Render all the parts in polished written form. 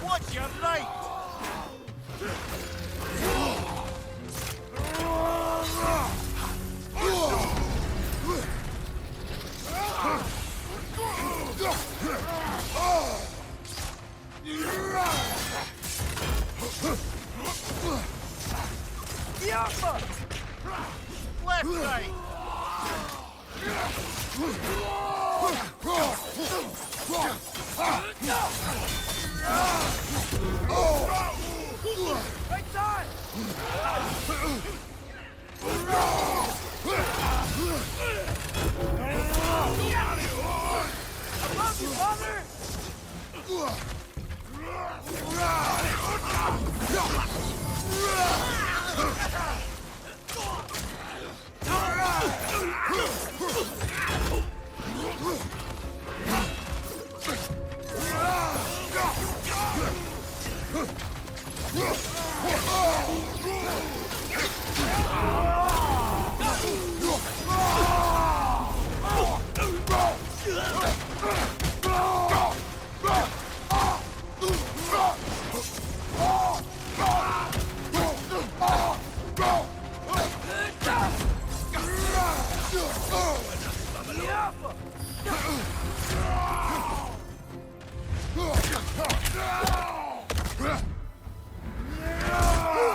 What's your right? Left side! Right side! Above you, father!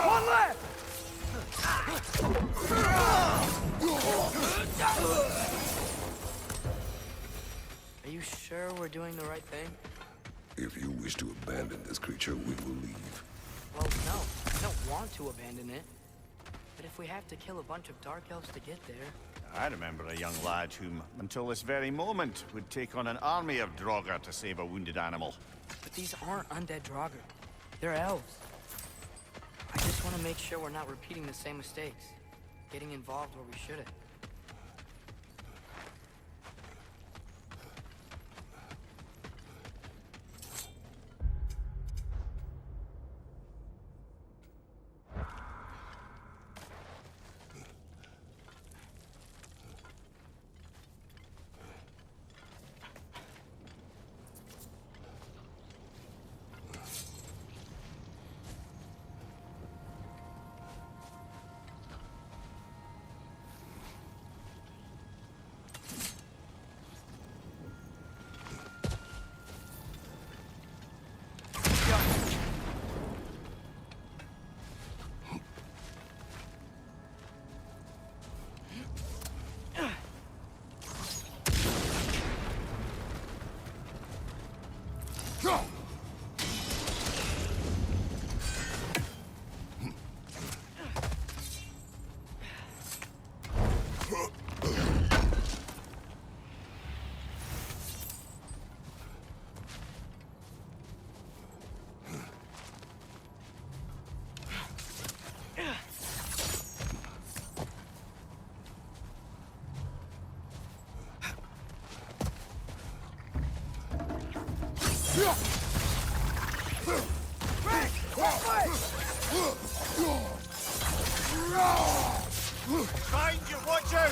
One left! Are you sure we're doing the right thing? If you wish to abandon this creature, we will leave. Well, no. I don't want to abandon it. But if we have to kill a bunch of Dark Elves to get there... I remember a young lad whom, until this very moment, would take on an army of Draugr to save a wounded animal. But these aren't undead Draugr. They're elves. I just want to make sure we're not repeating the same mistakes. Getting involved where we shouldn't. Find you, watch out!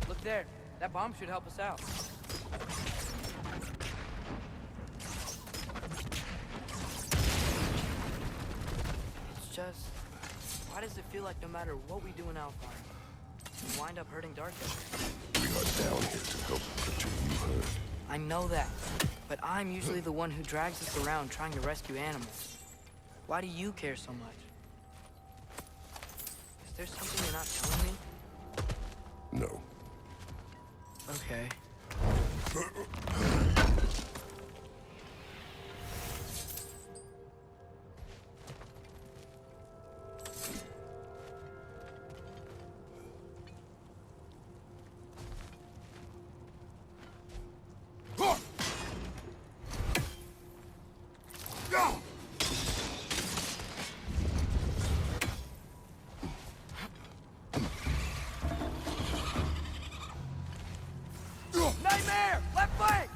Look there. That bomb should help us out. It's just... why does it feel like no matter what we do in Alfheim, and wind up hurting dark elves. We are down here to help the creature you heard. I know that, but I'm usually the one who drags us around trying to rescue animals. Why do you care so much? Is there something you're not telling me? No. Okay. Nightmare! Left flank!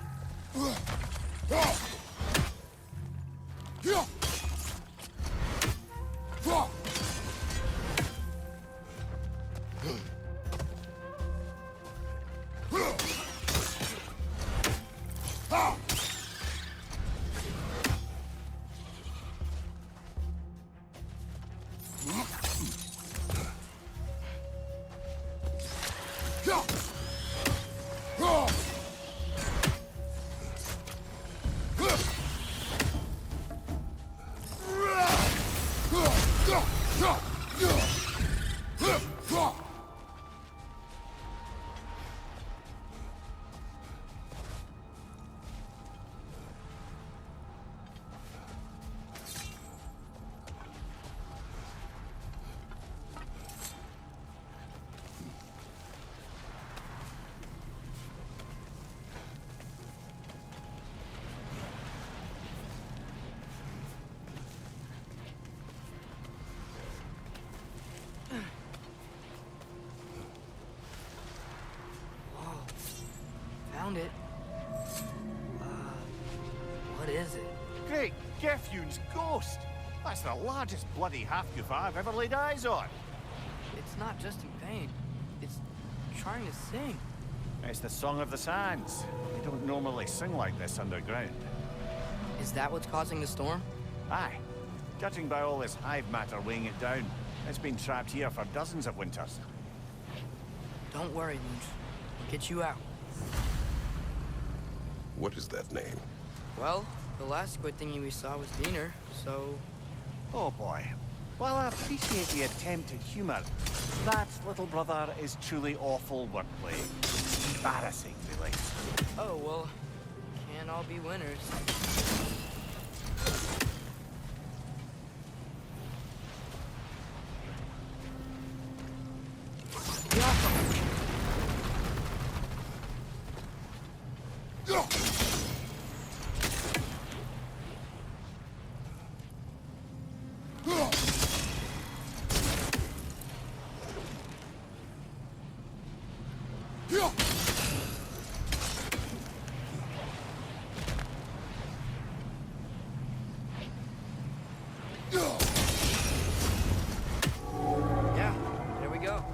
Found it. What is it? Great Gefyun's ghost! That's the largest bloody half-goof I've ever laid eyes on. It's not just in pain. It's trying to sing. It's the Song of the Sands. They don't normally sing like this underground. Is that what's causing the storm? Aye. Judging by all this hive matter weighing it down, it's been trapped here for dozens of winters. Don't worry, Moose. We'll get you out. What is that name? Well, the last squid thingy we saw was Diener, so... Oh boy. While I appreciate the attempt at humor, that, little brother, is truly awful wordplay. Embarrassing, really. Oh, well, can't all be winners. Yeah, there we go.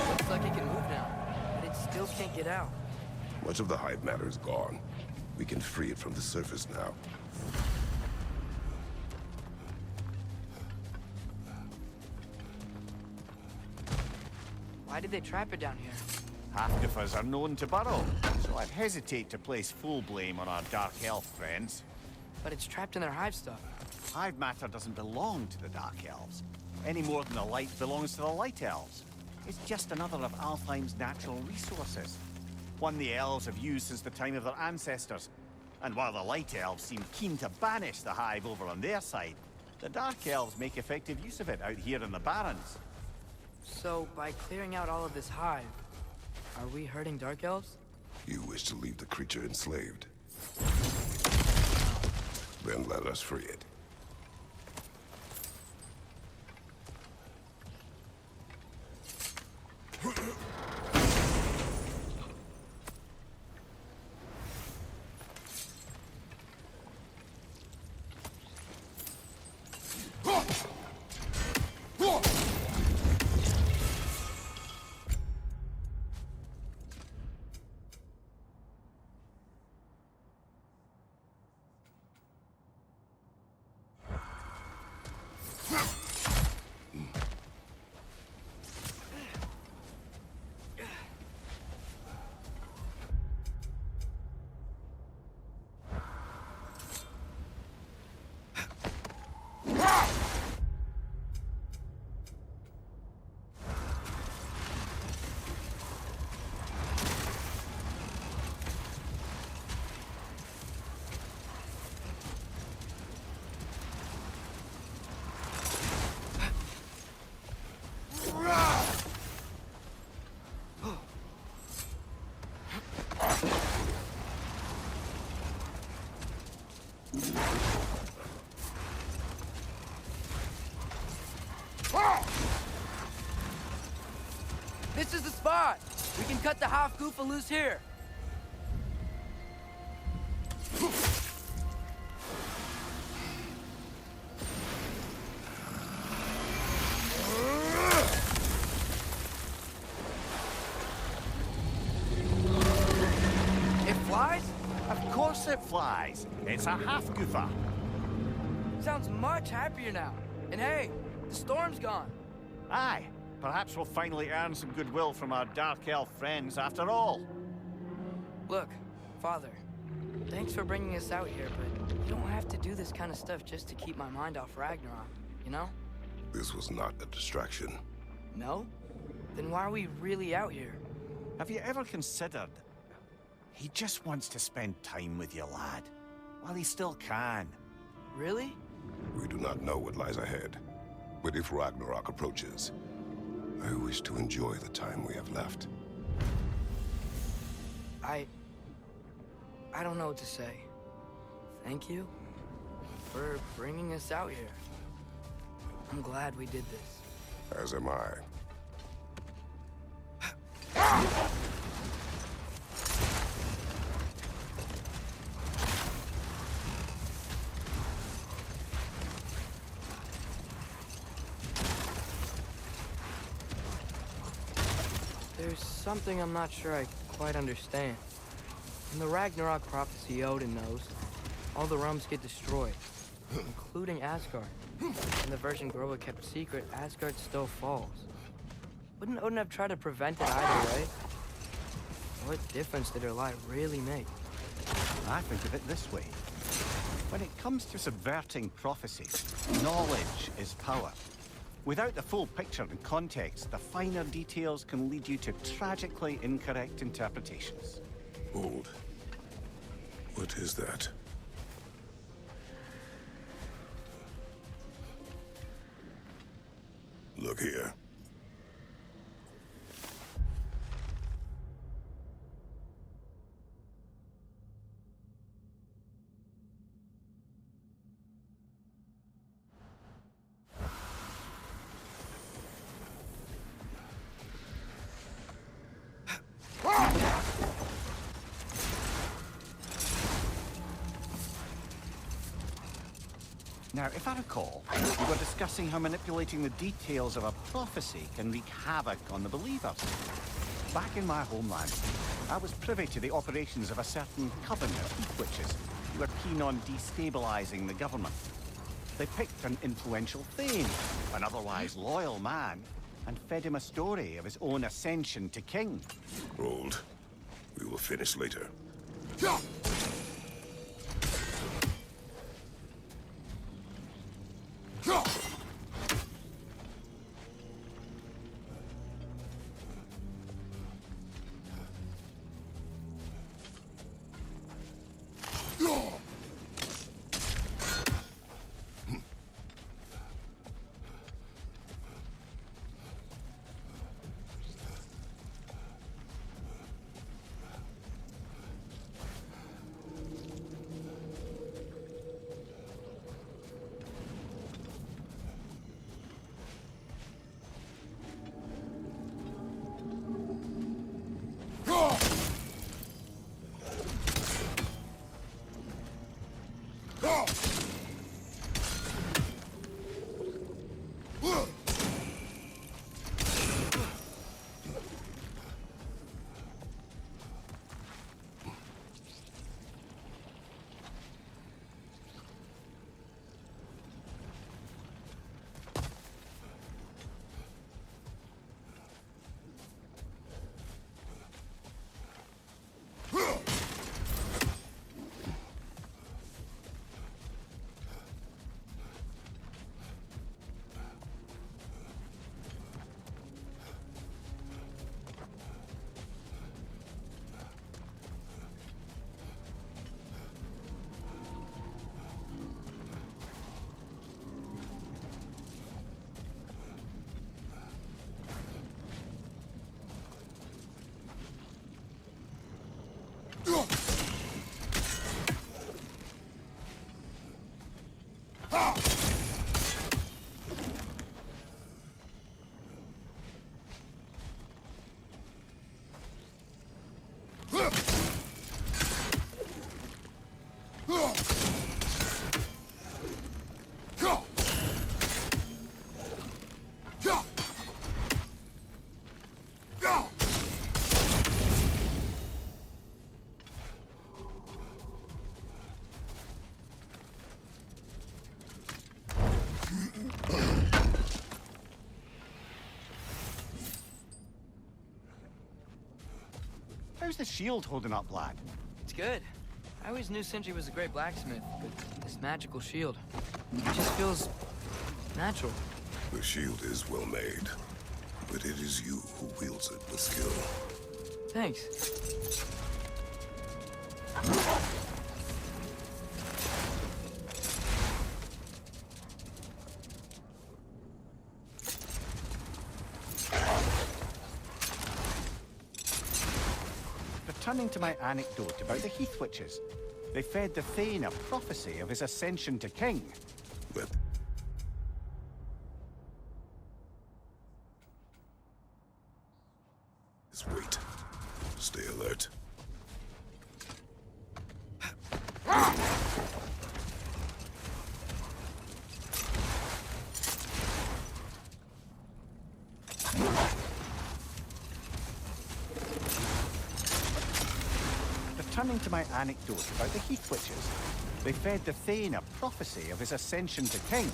Looks like it can move now, but it still can't get out. Much of the hive matter is gone. We can free it from the surface now. Why did they trap it down here? Half-goofers are known to burrow, so I'd hesitate to place full blame on our dark elf friends. But it's trapped in their hive stuff. Hive matter doesn't belong to the Dark Elves, any more than the light belongs to the Light Elves. It's just another of Alfheim's natural resources. One the elves have used since the time of their ancestors. And while the Light Elves seem keen to banish the hive over on their side, the Dark Elves make effective use of it out here in the Barrens. So, by clearing out all of this hive, are we hurting Dark Elves? You wish to leave the creature enslaved. Then let us free it. can cut the half goofa loose here. It flies? Of course it flies. It's a half-goofer. Sounds much happier now. And hey, the storm's gone. Aye, perhaps we'll finally earn some goodwill from our Dark Elf friends after all. Look, Father, thanks for bringing us out here, but you don't have to do this kind of stuff just to keep my mind off Ragnarok, you know? This was not a distraction. No? Then why are we really out here? Have you ever considered... He just wants to spend time with you, lad. While he still can. Really? We do not know what lies ahead. But if Ragnarok approaches, I wish to enjoy the time we have left. I don't know what to say. Thank you for bringing us out here. I'm glad we did this. As am I. There's something I'm not sure I quite understand. In the Ragnarok prophecy Odin knows, all the realms get destroyed, including Asgard. In the version Groa kept secret, Asgard still falls. Wouldn't Odin have tried to prevent it either way? What difference did her lie really make? I think of it this way. When it comes to subverting prophecy, knowledge is power. Without the full picture and context, the finer details can lead you to tragically incorrect interpretations. Hold. What is that? Look here. Now, if I recall, we were discussing how manipulating the details of a prophecy can wreak havoc on the believers. Back in my homeland, I was privy to the operations of a certain coven of heath witches who were keen on destabilizing the government. They picked an influential thane, an otherwise loyal man, and fed him a story of his own ascension to king. Hold. We will finish later. How's the shield holding up, lad? It's good. I always knew Sindri was a great blacksmith, but this magical shield, it just feels natural. The shield is well made, but it is you who wields it with skill. Thanks. Returning to my anecdote about the Heath Witches, they fed the Thane a prophecy of his ascension to king. But just wait. Stay alert. Returning to my anecdote about the Heath Witches, they fed the Thane a prophecy of his ascension to king.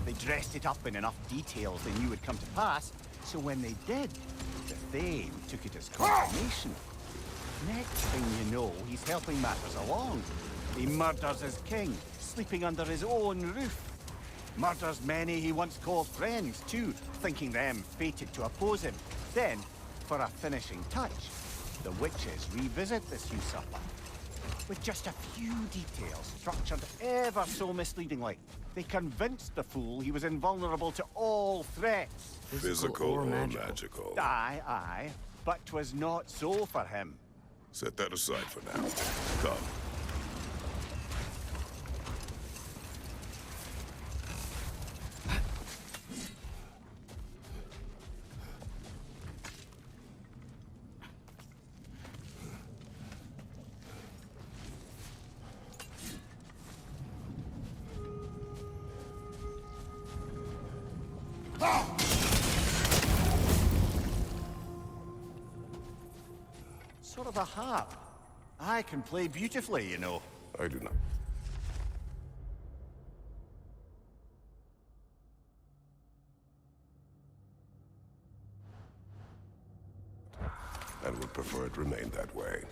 They dressed it up in enough details they knew would come to pass, so when they did, the Thane took it as confirmation. Next thing you know, he's helping matters along. He murders his king, sleeping under his own roof. Murders many he once called friends, too, thinking them fated to oppose him. Then, for a finishing touch, the witches revisit this usurper. With just a few details structured ever so misleadingly, they convinced the fool he was invulnerable to all threats. Physical or magical. Aye, but 'twas not so for him. Set that aside for now. Come. Sort of a harp. I can play beautifully, you know. I do not. And would prefer it remain that way.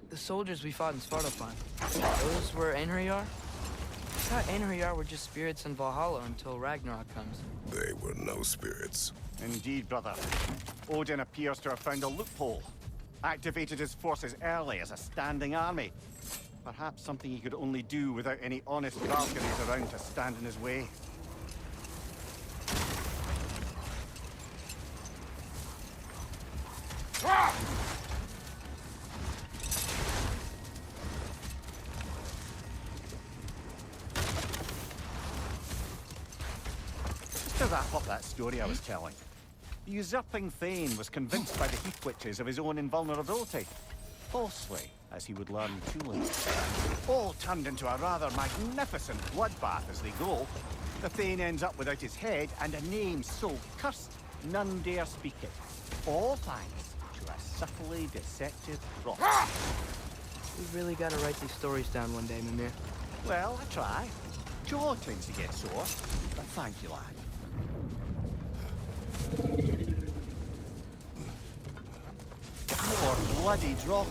The soldiers we fought in Svartalfheim, those were Einherjar? I thought Einherjar were just spirits in Valhalla until Ragnarok comes. They were no spirits. Indeed, brother. Odin appears to have found a loophole. Activated his forces early as a standing army. Perhaps something he could only do without any honest Valkyries around to stand in his way. To wrap up that story I was telling, the usurping Thane was convinced by the Heath Witches of his own invulnerability. Falsely, as he would learn too late. All turned into a rather magnificent bloodbath as they go. The Thane ends up without his head and a name so cursed none dare speak it. All thanks to a subtly deceptive prophet. We really gotta write these stories down one day, Mimir. Well, I try. Jaw tends to get sore, but thank you, lad. More bloody Draugr.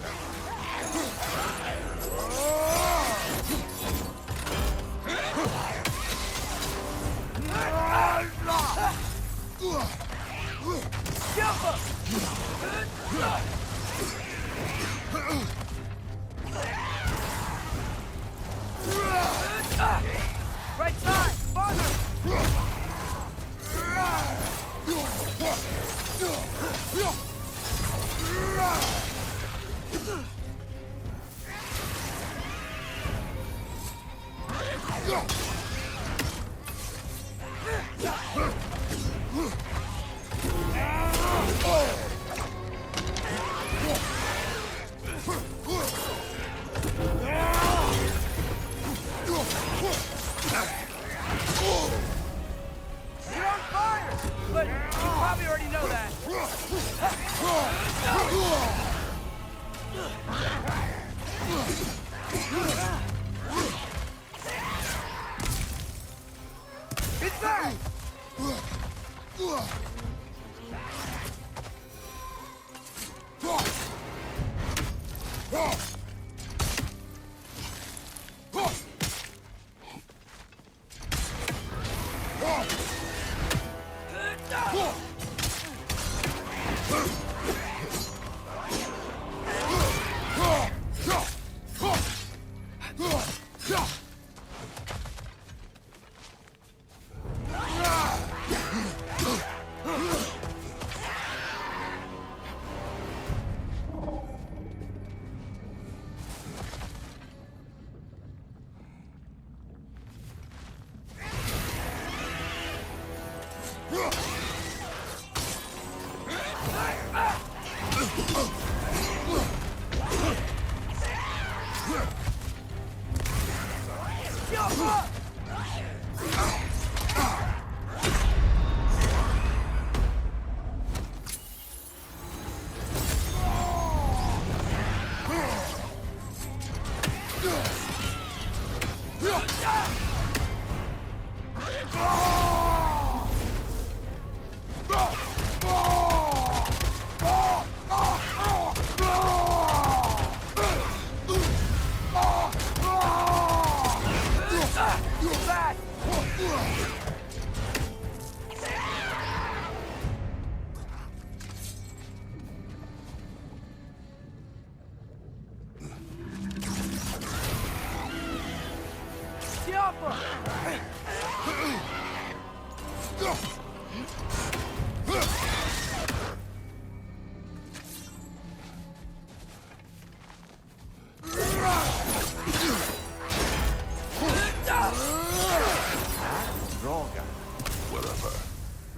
Right side! Farther! It's back!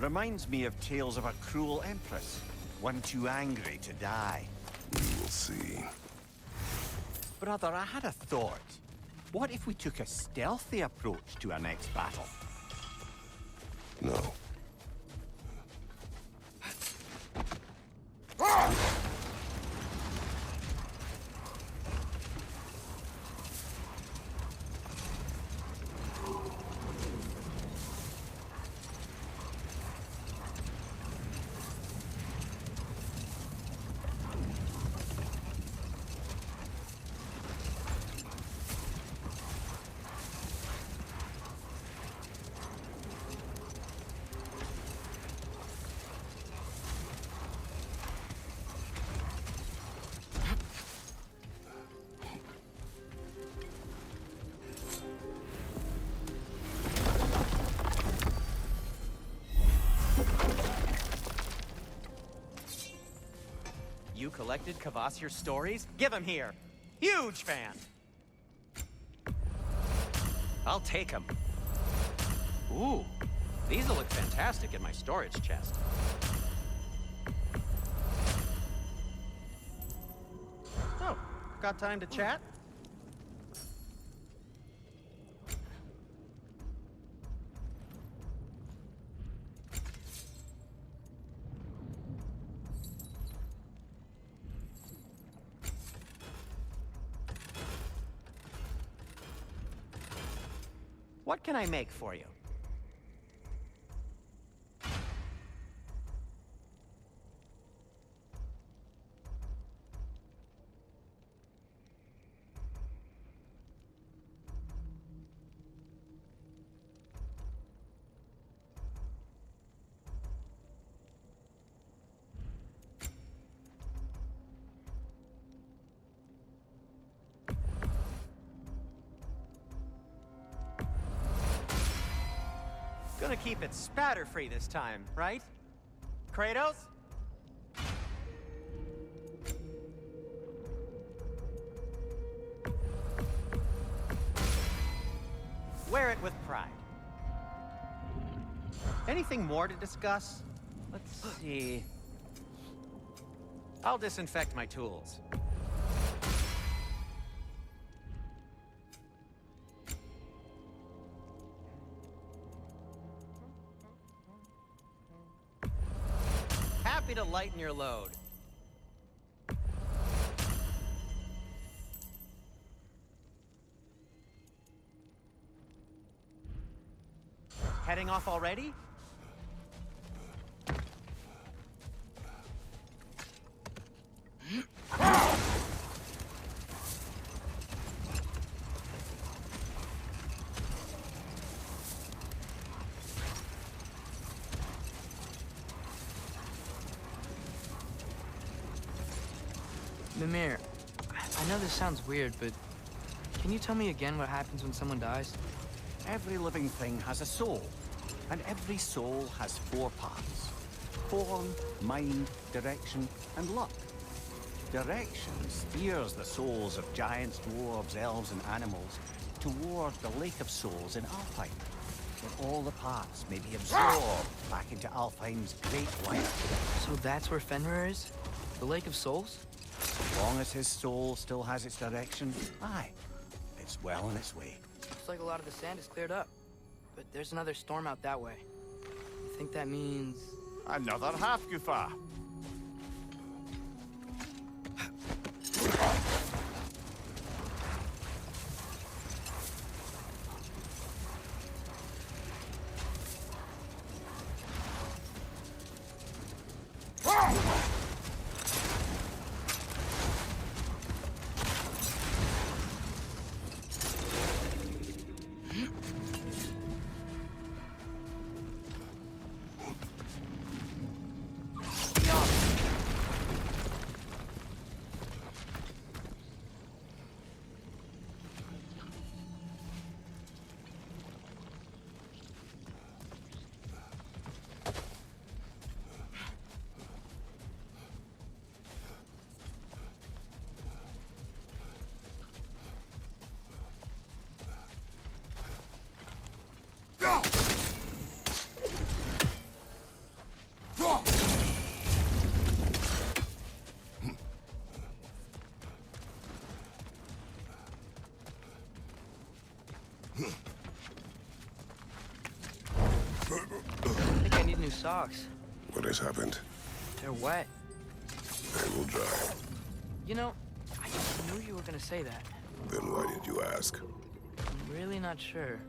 Reminds me of tales of a cruel empress, one too angry to die. We will see. Brother, I had a thought. What if we took a stealthy approach to our next battle? No. You collected Kvasir's stories? Give them here. Huge fan. I'll take them. Ooh, these will look fantastic in my storage chest. So, got time to chat? What can I make for you? Gonna keep it spatter-free this time, right? Kratos? Wear it with pride. Anything more to discuss? Let's see. I'll disinfect my tools. Happy to lighten your load. Heading off already? Mimir, I know this sounds weird, but can you tell me again what happens when someone dies? Every living thing has a soul, and every soul has 4 parts. Form, mind, direction, and luck. Direction steers the souls of giants, dwarves, elves, and animals toward the Lake of Souls in Alfheim, where all the parts may be absorbed back into Alfheim's great light. So that's where Fenrir is? The Lake of Souls? As long as his soul still has its direction, aye, it's well on its way. Looks like a lot of the sand is cleared up. But there's another storm out that way. You think that means... Another half-Gufa. I think I need new socks. What has happened? They're wet. They will dry. You know, I just knew you were gonna say that. Then why did you ask? I'm really not sure.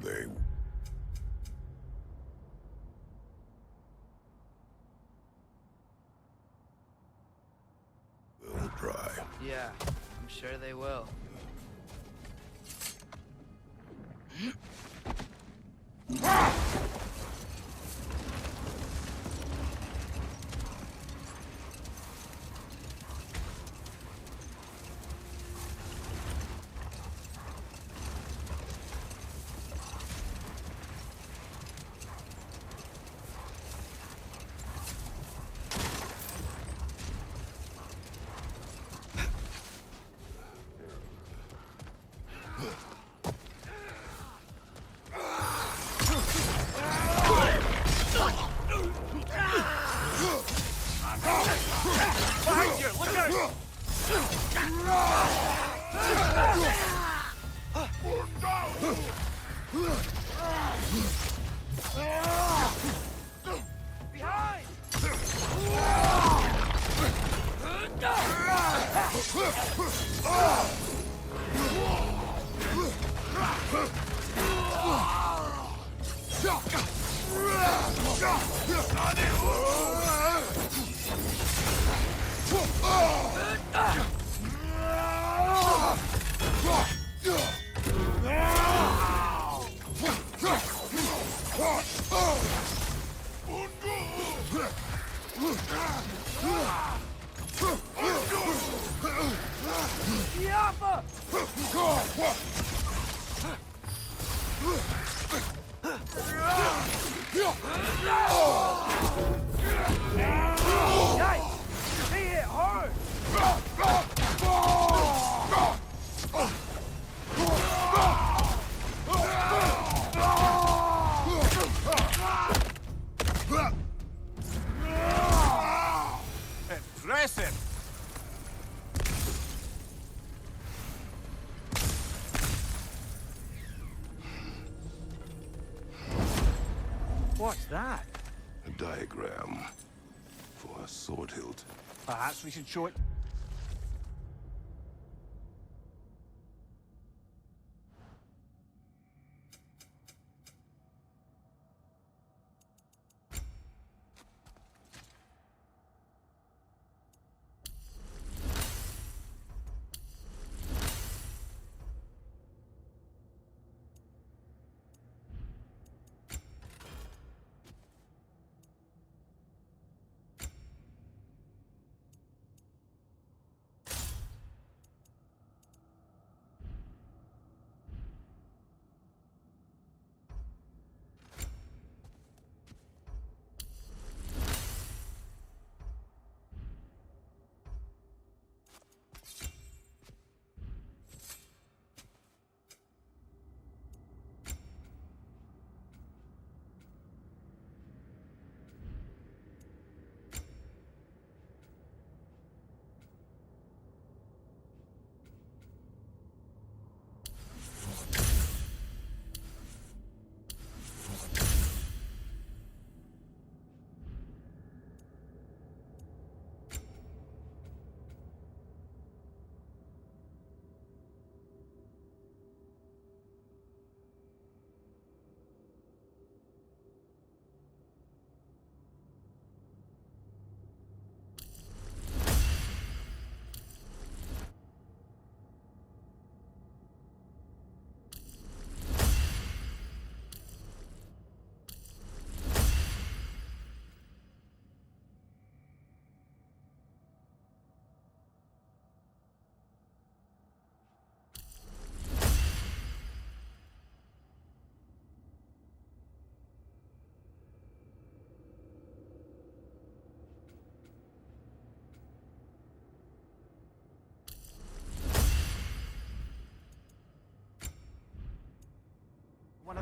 They... will dry. Yeah, I'm sure they will. Impressive! What's that? A diagram for a sword hilt. Perhaps we should show it.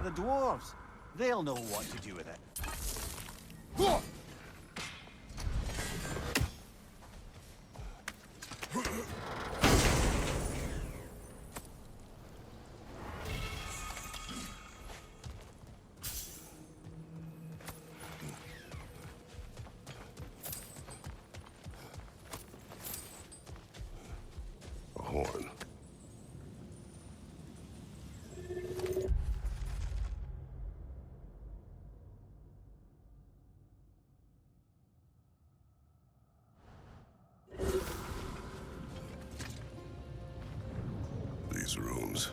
But the dwarves, they'll know what to do with it. A horn. These rooms.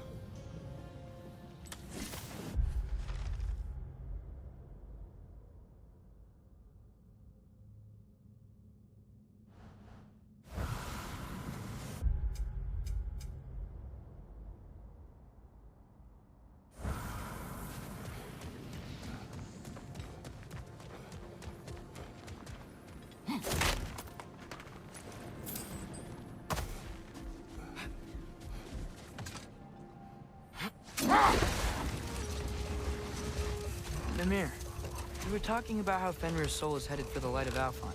Mimir, you were talking about how Fenrir's soul is headed for the light of Alfheim.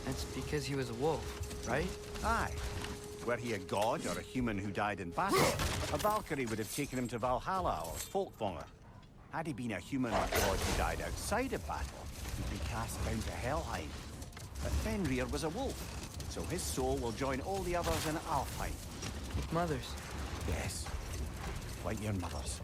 That's because he was a wolf, right? Aye. Were he a god or a human who died in battle, a Valkyrie would have taken him to Valhalla or Folkvanger. Had he been a human or god who died outside of battle, he'd be cast down to Helheim. But Fenrir was a wolf, so his soul will join all the others in Alfheim. With mothers. Yes, like your mothers.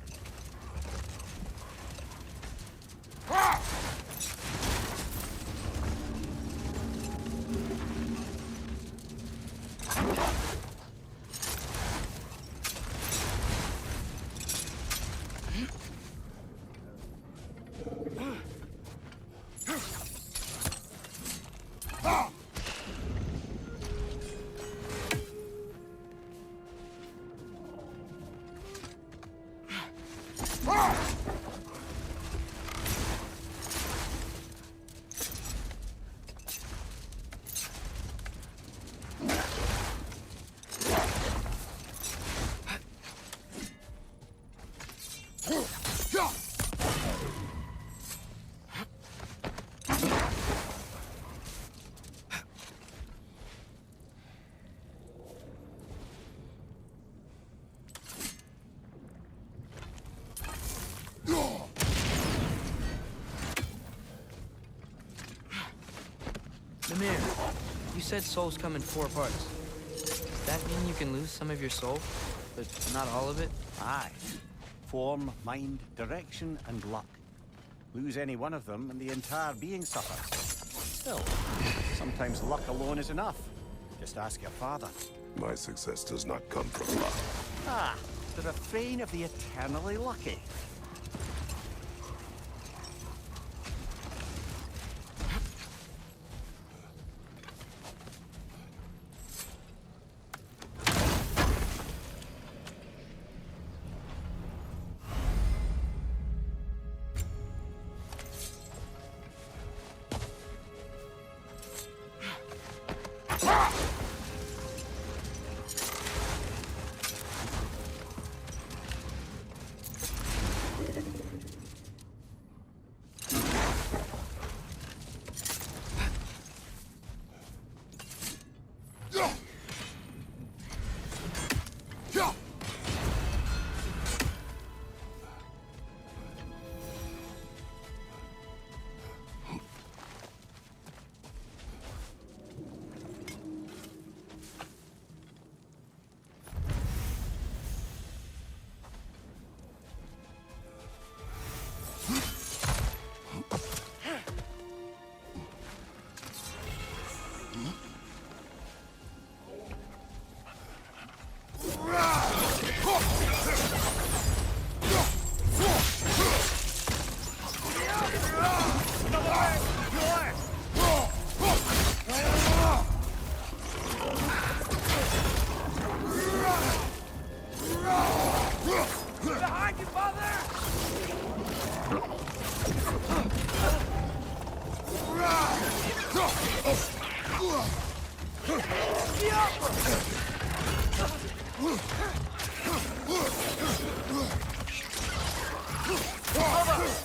Mimir, you said souls come in 4 parts. Does that mean you can lose some of your soul, but not all of it? Aye. Form, mind, direction, and luck. Lose any one of them and the entire being suffers. Still, sometimes luck alone is enough. Just ask your father. My success does not come from luck. Ah, the refrain of the eternally lucky.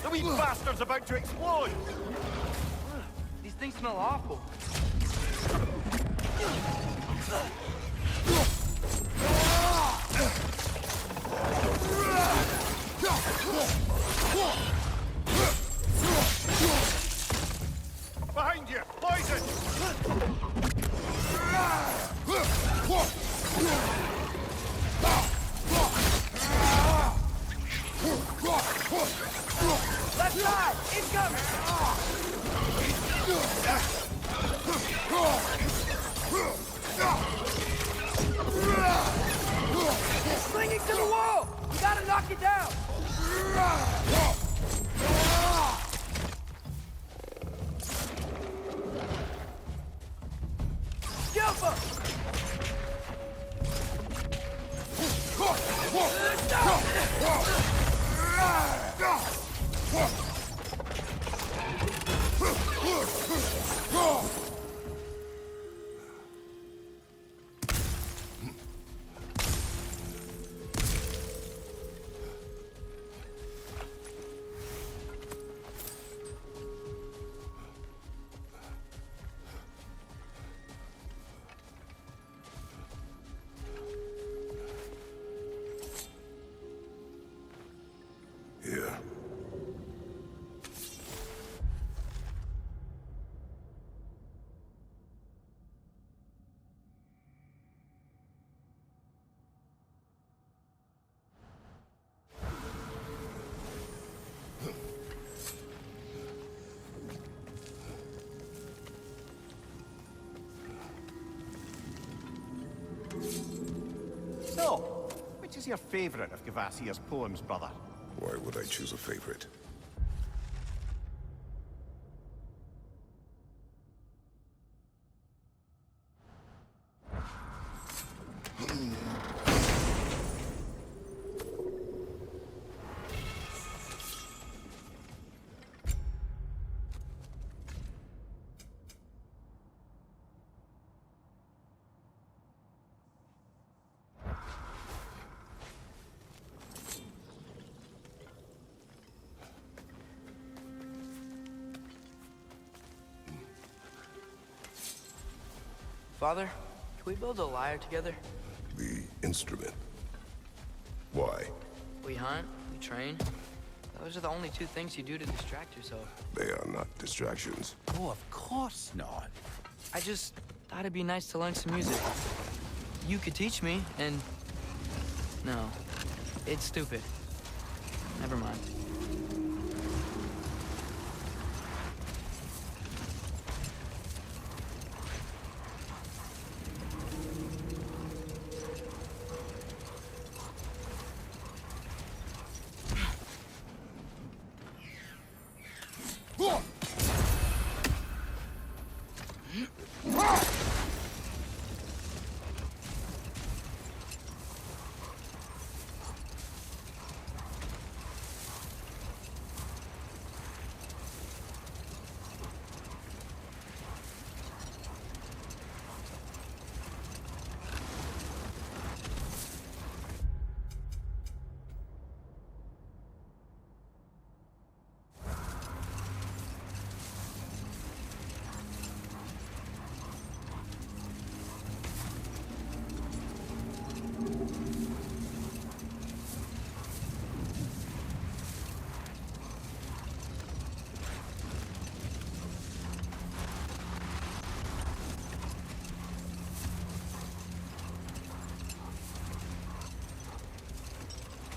The wee bastard's about to explode! These things smell awful. Behind you! Poison! Left side! Incoming! It's slinging to the wall! We gotta knock it down! Skillful! Here. So, which is your favourite of Kvasir's poems, brother? Why would I choose a favorite? Father, can we build a lyre together? The instrument. Why? We hunt, we train. Those are the only two things you do to distract yourself. They are not distractions. Oh, of course not. I just thought it'd be nice to learn some music. You could teach me, and... No, it's stupid. Never mind.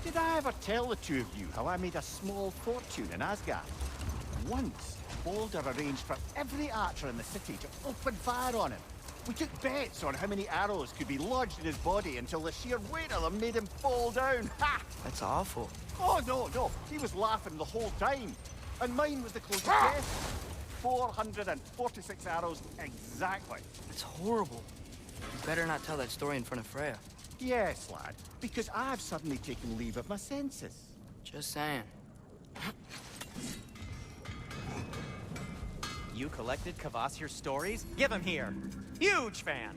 Did I ever tell the two of you how I made a small fortune in Asgard? Once, Baldur arranged for every archer in the city to open fire on him. We took bets on how many arrows could be lodged in his body until the sheer weight of them made him fall down. Ha! That's awful. Oh, no. He was laughing the whole time. And mine was the closest guess. 446 arrows exactly. That's horrible. You better not tell that story in front of Freya. Yes, lad, because I've suddenly taken leave of my senses. Just saying. You collected Kvasir's stories? Give them here. Huge fan.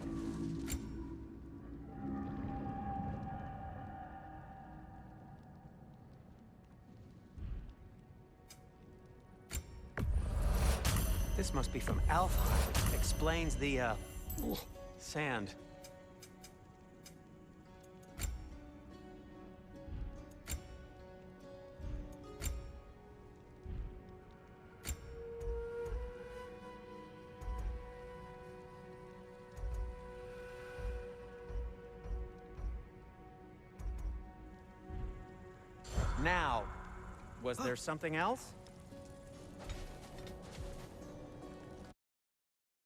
This must be from Alfheim. Explains the, sand. Now, was there something else?